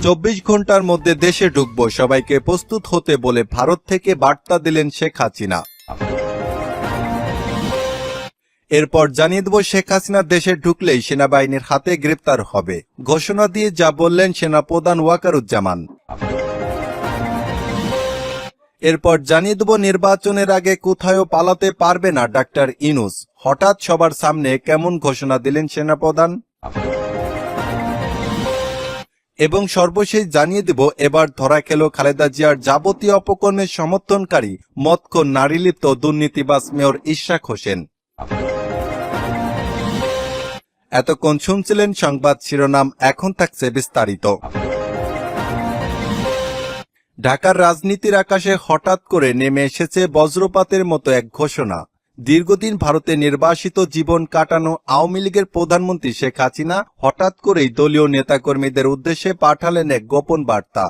চব্বিশ ঘন্টার মধ্যে দেশে ঢুকবো, সবাইকে প্রস্তুত হতে বলে ভারত থেকে বার্তা দিলেন শেখ হাসিনা। এরপর জানিয়ে দেব, শেখ হাসিনা দেশে ঢুকলেই সেনাবাহিনীর হাতে গ্রেপ্তার হবে, ঘোষণা দিয়ে যা বললেন সেনাপ্রধান ওয়াকারুজ্জামান। এরপর জানিয়ে দেব, নির্বাচনের আগে কোথাও পালাতে পারবে না ডাক্তার ইউনূস, হঠাৎ সবার সামনে কেমন ঘোষণা দিলেন সেনাপ্রধান। এবং সর্বশেষ জানিয়ে দেব, এবার ধরা খেল খালেদা জিয়ার যাবতীয় অপকর্মের সমর্থনকারী মদখোর নারীলিপ্ত দুর্নীতিবাজ মেয়র ইশরাক হোসেন। এতক্ষণ শুনছিলেন সংবাদ শিরোনাম, এখন থাকছে বিস্তারিত। ঢাকার রাজনীতির আকাশে হঠাৎ করে নেমে এসেছে বজ্রপাতের মতো এক ঘোষণা। দীর্ঘদিন ভারতে নির্বাসিত জীবন কাটানো আওয়ামী লীগের প্রধানমন্ত্রী শেখ হাসিনা হঠাৎ করেই দলীয় নেতাকর্মীদের উদ্দেশ্যে পাঠালেন এক গোপন বার্তা।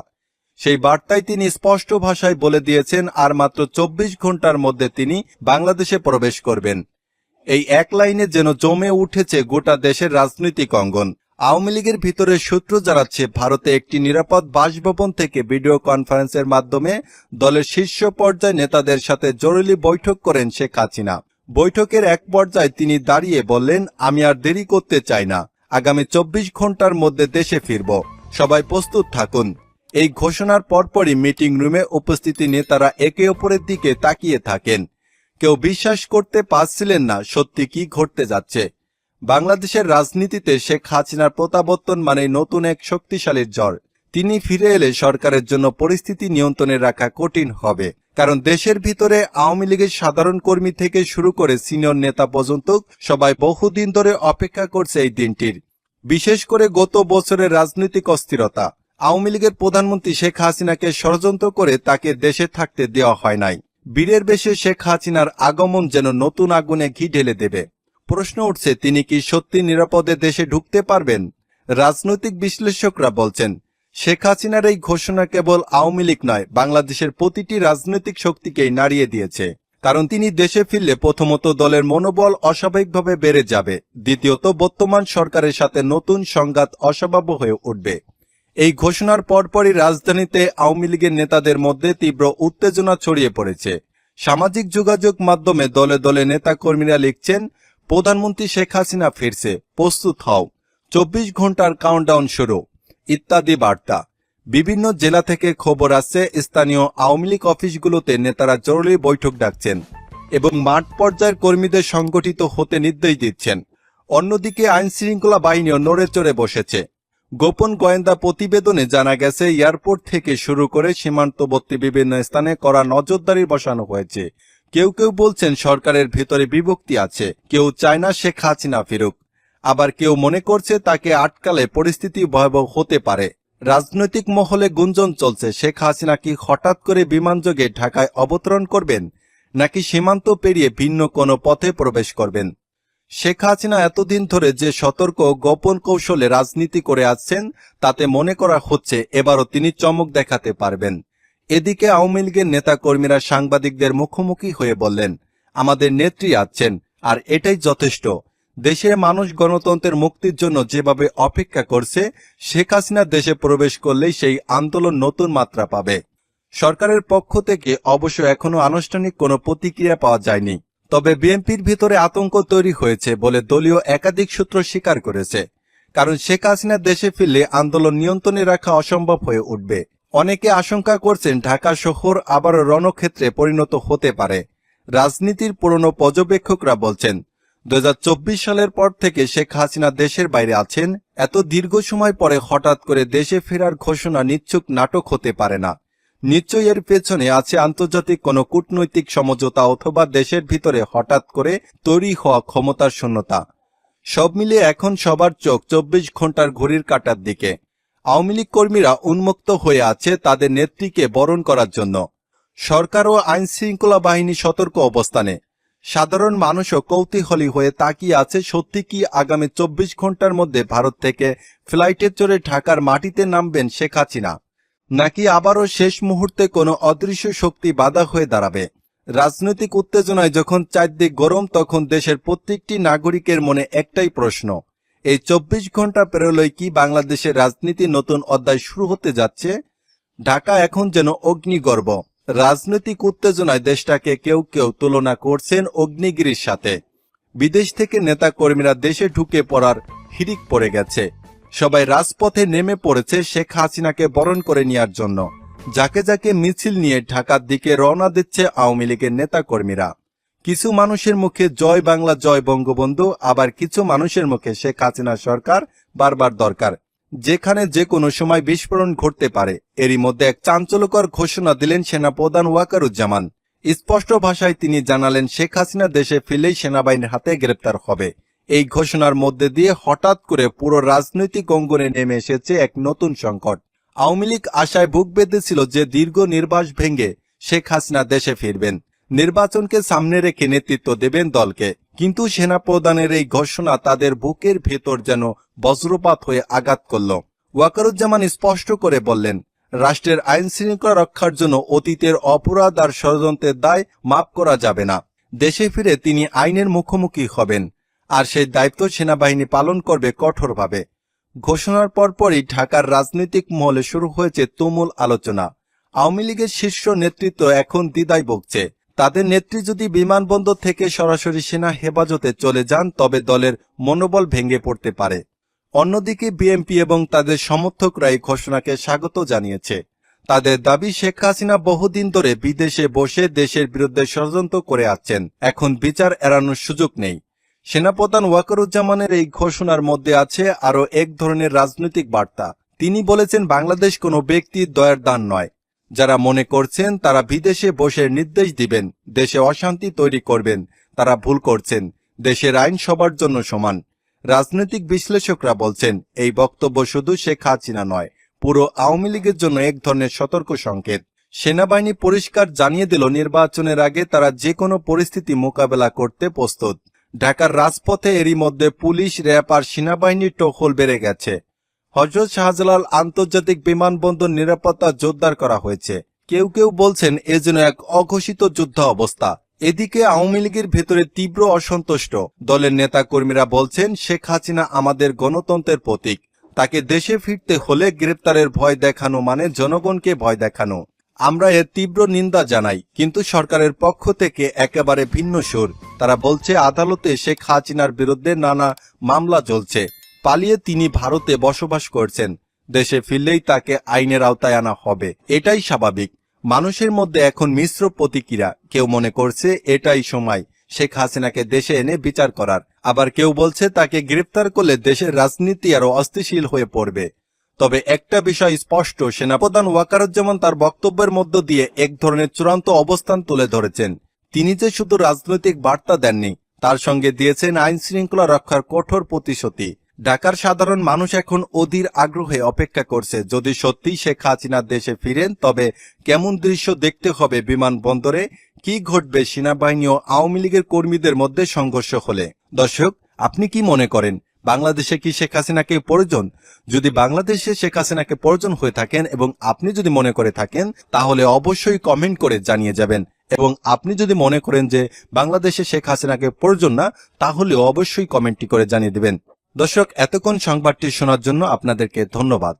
সেই বার্তায় তিনি স্পষ্ট ভাষায় বলে দিয়েছেন, আর মাত্র 24 ঘন্টার মধ্যে তিনি বাংলাদেশে প্রবেশ করবেন। এই এক লাইনে যেন জমে উঠেছে গোটা দেশের রাজনৈতিক অঙ্গন। আওয়ামী লীগের ভিতরে সূত্র জানাচ্ছে, ভারতে একটি নিরাপদ বাসভবন থেকে ভিডিও কনফারেন্সের মাধ্যমে দলের শীর্ষ পর্যায়ে নেতাদের সাথে জরুরি বৈঠক করেন শেখ হাসিনা। বৈঠকের এক পর্যায়ে তিনি দাঁড়িয়ে বললেন, আমি আর দেরি করতে চাই না, আগামী 24 ঘন্টার মধ্যে দেশে ফিরব, সবাই প্রস্তুত থাকুন। এই ঘোষণার পরপরই মিটিং রুমে উপস্থিত নেতারা একে অপরের দিকে তাকিয়ে থাকেন। কেউ বিশ্বাস করতে পারছিলেন না সত্যি কি ঘটতে যাচ্ছে। বাংলাদেশের রাজনীতিতে শেখ হাসিনার প্রত্যাবর্তন মানে নতুন এক শক্তিশালী ঝড়। তিনি ফিরে এলে সরকারের জন্য পরিস্থিতি নিয়ন্ত্রণে রাখা কঠিন হবে, কারণ দেশের ভিতরে আওয়ামী লীগের সাধারণ কর্মী থেকে শুরু করে সিনিয়র নেতা পর্যন্ত সবাই বহুদিন ধরে অপেক্ষা করছে এই দিনটির। বিশেষ করে গত বছরের রাজনৈতিক অস্থিরতা, আওয়ামী লীগের প্রধানমন্ত্রী শেখ হাসিনাকে ষড়যন্ত্র করে তাকে দেশে থাকতে দেওয়া হয় নাই। বীরের বেশে শেখ হাসিনার আগমন যেন নতুন আগুনে ঘি ঢেলে দেবে। প্রশ্ন উঠছে, তিনি কি সত্যি নিরাপদে দেশে ঢুকতে পারবেন? রাজনৈতিক বিশ্লেষকরা বলছেন, শেখ হাসিনার এই ঘোষণা কেবল আওয়ামী লীগ নয়, বাংলাদেশের প্রতিটি রাজনৈতিক শক্তিকেই নাড়িয়ে দিয়েছে। কারণ তিনি দেশে ফিরলে প্রথমত দলের মনোবল অস্বাভাবিকভাবে বেড়ে যাবে, দ্বিতীয়ত বর্তমান সরকারের সাথে নতুন সংঘাত অসম্ভাব্য হয়ে উঠবে। এই ঘোষণার পরপরই রাজধানীতে আওয়ামী লীগের নেতাদের মধ্যে তীব্র উত্তেজনা ছড়িয়ে পড়েছে। সামাজিক যোগাযোগ মাধ্যমে দলে দলে নেতাকর্মীরা লিখছেন, প্রধানমন্ত্রী শেখ হাসিনা ফিরছে, প্রস্তুত হও, 24 ঘন্টার কাউন্টডাউন শুরু ইত্যাদি বার্তা। বিভিন্ন জেলা থেকে খবর আসছে, স্থানীয় আওয়ামী লীগ অফিসগুলোতে নেতারা জরুরি বৈঠক ডাকছেন এবং মাঠ পর্যায়ের কর্মীদের সংগঠিত হতে নির্দেশ দিচ্ছেন। অন্যদিকে আইনশৃঙ্খলা বাহিনীও নড়ে চড়ে বসেছে। গোপন গোয়েন্দা প্রতিবেদনে জানা গেছে, এয়ারপোর্ট থেকে শুরু করে সীমান্তবর্তী বিভিন্ন স্থানে কড়া নজরদারি বসানো হয়েছে। কেউ কেউ বলছেন সরকারের ভিতরে বিভক্তি আছে, কেউ চায় না শেখ হাসিনা ফিরুক, আবার কেউ মনে করছে তাকে আটকালে পরিস্থিতি ভয়াবহ হতে পারে। রাজনৈতিক মহলে গুঞ্জন চলছে, শেখ হাসিনা কি হঠাৎ করে বিমানযোগে ঢাকায় অবতরণ করবেন, নাকি সীমান্ত পেরিয়ে ভিন্ন কোনো পথে প্রবেশ করবেন। শেখ হাসিনা এতদিন ধরে যে সতর্ক গোপন কৌশলে রাজনীতি করে আসছেন, তাতে মনে করা হচ্ছে এবারও তিনি চমক দেখাতে পারবেন। এদিকে আওয়ামী লীগের নেতাকর্মীরা সাংবাদিকদের মুখোমুখি হয়ে বললেন, আমাদের নেত্রী আছেন, আর এটাই যথেষ্ট। দেশের মানুষ গণতন্ত্রের মুক্তির জন্য যেভাবে অপেক্ষা করছে, শেখ হাসিনা দেশে প্রবেশ করলেই সেই আন্দোলন নতুন মাত্রা পাবে। সরকারের পক্ষ থেকে অবশ্য এখনো আনুষ্ঠানিক কোনো প্রতিক্রিয়া পাওয়া যায়নি, তবে বিএনপির ভিতরে আতঙ্ক তৈরি হয়েছে বলে দলীয় একাধিক সূত্র স্বীকার করেছে। কারণ শেখ হাসিনা দেশে ফিরলে আন্দোলন নিয়ন্ত্রণে রাখা অসম্ভব হয়ে উঠবে। অনেকে আশঙ্কা করছেন ঢাকা শহর আবারও রণক্ষেত্রে পরিণত হতে পারে। রাজনীতির পুরনো পর্যবেক্ষকরা বলছেন, 2024 সালের পর থেকে শেখ হাসিনা দেশের বাইরে আছেন। এত দীর্ঘ সময় পরে হঠাৎ করে দেশে ফেরার ঘোষণা নিচ্ছুক নাটক হতে পারে না। নিশ্চয়ই এর পেছনে আছে আন্তর্জাতিক কোনো কূটনৈতিক সমঝোতা অথবা দেশের ভিতরে হঠাৎ করে তৈরি হওয়া ক্ষমতার শূন্যতা। সব মিলিয়ে এখন সবার চোখ 24 ঘন্টার ঘড়ির কাঁটার দিকে। আওয়ামী লীগ কর্মীরা উন্মুক্ত হয়ে আছে তাদের নেত্রীকে বরণ করার জন্য। সরকার ও আইন শৃঙ্খলা বাহিনী সতর্ক অবস্থানে। সাধারণ মানুষও কৌতূহলী হয়ে তাকিয়ে আছে, সত্যি কি আগামী 24 ঘন্টার মধ্যে ভারত থেকে ফ্লাইটে চড়ে ঢাকার মাটিতে নামবেন শেখ হাসিনা। নাকি আবারও শেষ মুহূর্তে কোনো অদৃশ্য শক্তি বাধা হয়ে দাঁড়াবে? রাজনৈতিক উত্তেজনায় যখন চারদিক গরম, তখন দেশের প্রত্যেকটি নাগরিকের মনে একটাই প্রশ্ন, এই 24 ঘন্টা পেরোলেই কি বাংলাদেশের রাজনীতি নতুন অধ্যায় শুরু হতে যাচ্ছে? ঢাকা এখন যেন অগ্নিগর্ভ। রাজনৈতিক উত্তেজনায় দেশটাকে কেউ কেউ তুলনা করছেন অগ্নিগিরির সাথে। বিদেশ থেকে নেতা কর্মীরা দেশে ঢুকে পড়ার হিড়িক পড়ে গেছে। সবাই রাজপথে নেমে পড়েছে শেখ হাসিনাকে বরণ করে নেওয়ার জন্য। যাকে যাকে মিছিল নিয়ে ঢাকার দিকে রওনা দিচ্ছে আওয়ামী লীগের নেতা কর্মীরা। কিছু মানুষের মুখে জয় বাংলা জয় বঙ্গবন্ধু, আবার কিছু মানুষের মুখে শেখ হাসিনা সরকার বারবার দরকার, যেখানে যে কোনো সময় বিস্ফোরণ ঘটতে পারে। এরই মধ্যে এক চাঞ্চল্যকর ঘোষণা দিলেন সেনাপ্রধান ওয়াকারুজ্জামান। স্পষ্ট ভাষায় তিনি জানালেন, শেখ হাসিনা দেশে ফিরলেই সেনাবাহিনীর হাতে গ্রেপ্তার হবে। এই ঘোষণার মধ্যে দিয়ে হঠাৎ করে পুরো রাজনৈতিক অঙ্গনে নেমে এসেছে এক নতুন সংকট। আওয়ামী লীগ আশায় বুক বেঁধেছিল যে দীর্ঘ নির্বাস ভেঙে শেখ হাসিনা দেশে ফিরবেন, নির্বাচনকে সামনে রেখে নেতৃত্ব দেবেন দলকে। কিন্তু সেনাপ্রধানের এই ঘোষণা তাদের বুকের ভেতর যেন বজ্রপাত হয়ে আঘাত করল। ওয়াকারুজ্জামান স্পষ্ট করে বললেন, রাষ্ট্রের আইন শৃঙ্খলা রক্ষার জন্য অতীতের অপরাধ আর ষড়যন্ত্রের দায় মাফ করা যাবে না। দেশে ফিরে তিনি আইনের মুখোমুখি হবেন, আর সেই দায়িত্ব সেনাবাহিনী পালন করবে কঠোরভাবে। ঘোষণার পরপরই ঢাকার রাজনৈতিক মহলে শুরু হয়েছে তুমুল আলোচনা। আওয়ামী লীগের শীর্ষ নেতৃত্ব এখন দ্বিধায় ভুগছে। তাদের নেত্রী যদি বিমানবন্দর থেকে সরাসরি সেনা হেফাজতে চলে যান, তবে দলের মনোবল ভেঙে পড়তে পারে। অন্যদিকে বিএনপি এবং তাদের সমর্থকরা এই ঘোষণাকে স্বাগত জানিয়েছে। তাদের দাবি, শেখ হাসিনা বহুদিন ধরে বিদেশে বসে দেশের বিরুদ্ধে ষড়যন্ত্র করে আসছেন, এখন বিচার এড়ানোর সুযোগ নেই। সেনাপ্রধান ওয়াকারুজ্জামানের এই ঘোষণার মধ্যে আছে আরও এক ধরনের রাজনৈতিক বার্তা। তিনি বলেছেন, বাংলাদেশ কোনো ব্যক্তির দয়ার দান নয়। যারা মনে করছেন তারা বিদেশে বসে নির্দেশ দিবেন, দেশে অশান্তি তৈরি করবেন, তারা ভুল করছেন। দেশের আইন সবার জন্য সমান। রাজনৈতিক বিশ্লেষকরা বলছেন, এই বক্তব্য শুধু শেখ হাসিনা নয়, পুরো আওয়ামী লীগের জন্য এক ধরনের সতর্ক সংকেত। সেনাবাহিনী পরিষ্কার জানিয়ে দিল, নির্বাচনের আগে তারা যে কোনো পরিস্থিতি মোকাবেলা করতে প্রস্তুত। ঢাকার রাজপথে এরই মধ্যে পুলিশ, র্যাব আর সেনাবাহিনীর টহল বেড়ে গেছে। হযরত শাহজালাল আন্তর্জাতিক বিমানবন্দর নিরাপত্তা জোরদার করা হয়েছে। কেউ কেউ বলছেন এ যেন এক অঘোষিত যুদ্ধ অবস্থা। এদিকে আওয়ামী লীগের ভেতরে তীব্র অসন্তুষ্ট। দলের নেতা কর্মীরা বলছেন, শেখ হাসিনা আমাদের গণতন্ত্রের প্রতীক। তাকে দেশে ফিরতে হলে গ্রেপ্তারের ভয় দেখানো মানে জনগণকে ভয় দেখানো। আমরা এর তীব্র নিন্দা জানাই, কিন্তু সরকারের পক্ষ থেকে একেবারে ভিন্ন সুর। তারা বলছে, আদালতে শেখ হাসিনার বিরুদ্ধে নানা মামলা চলছে, পালিয়ে তিনি ভারতে বসবাস করছেন, দেশে ফিরলেই তাকে আইনের আওতায় আনা হবে। এটাই স্বাভাবিক। মানুষের মধ্যে এখন মিশ্র প্রতিক্রিয়া। কেউ মনে করছে এটাই সময় শেখ হাসিনাকে দেশে এনে বিচার করার, আবার কেউ বলছে তাকে গ্রেফতার করলে দেশের রাজনীতি আরো অস্থিতিশীল হয়ে পড়বে। তবে একটা বিষয় স্পষ্ট, সেনাপ্রধান ওয়াকারুজ্জামান তার বক্তব্যের মধ্য দিয়ে এক ধরনের চূড়ান্ত অবস্থান তুলে ধরেছেন। তিনি যে শুধু রাজনৈতিক বার্তা দেননি, তার সঙ্গে দিয়েছেন আইন শৃঙ্খলা রক্ষার কঠোর প্রতিশ্রুতি। ঢাকার সাধারণ মানুষ এখন অধীর আগ্রহে অপেক্ষা করছে। যদি সত্যি শেখ হাসিনা দেশে ফিরেন, তবে কেমন দৃশ্য দেখতে হবে বিমানবন্দরে, কি ঘটবে সেনাবাহিনী ও আওয়ামী লীগের কর্মীদের মধ্যে সংঘর্ষ হলে। দর্শক, আপনি কি মনে করেন, বাংলাদেশে কি শেখ হাসিনাকে প্রয়োজন? যদি বাংলাদেশে শেখ হাসিনাকে প্রয়োজন হয়ে থাকেন এবং আপনি যদি মনে করে থাকেন, তাহলে অবশ্যই কমেন্ট করে জানিয়ে যাবেন। এবং আপনি যদি মনে করেন যে বাংলাদেশে শেখ হাসিনাকে প্রয়োজন না, তাহলে অবশ্যই কমেন্টটি করে জানিয়ে দিবেন। দর্শক, এতক্ষণ সংবাদটি শোনার জন্য আপনাদেরকে ধন্যবাদ।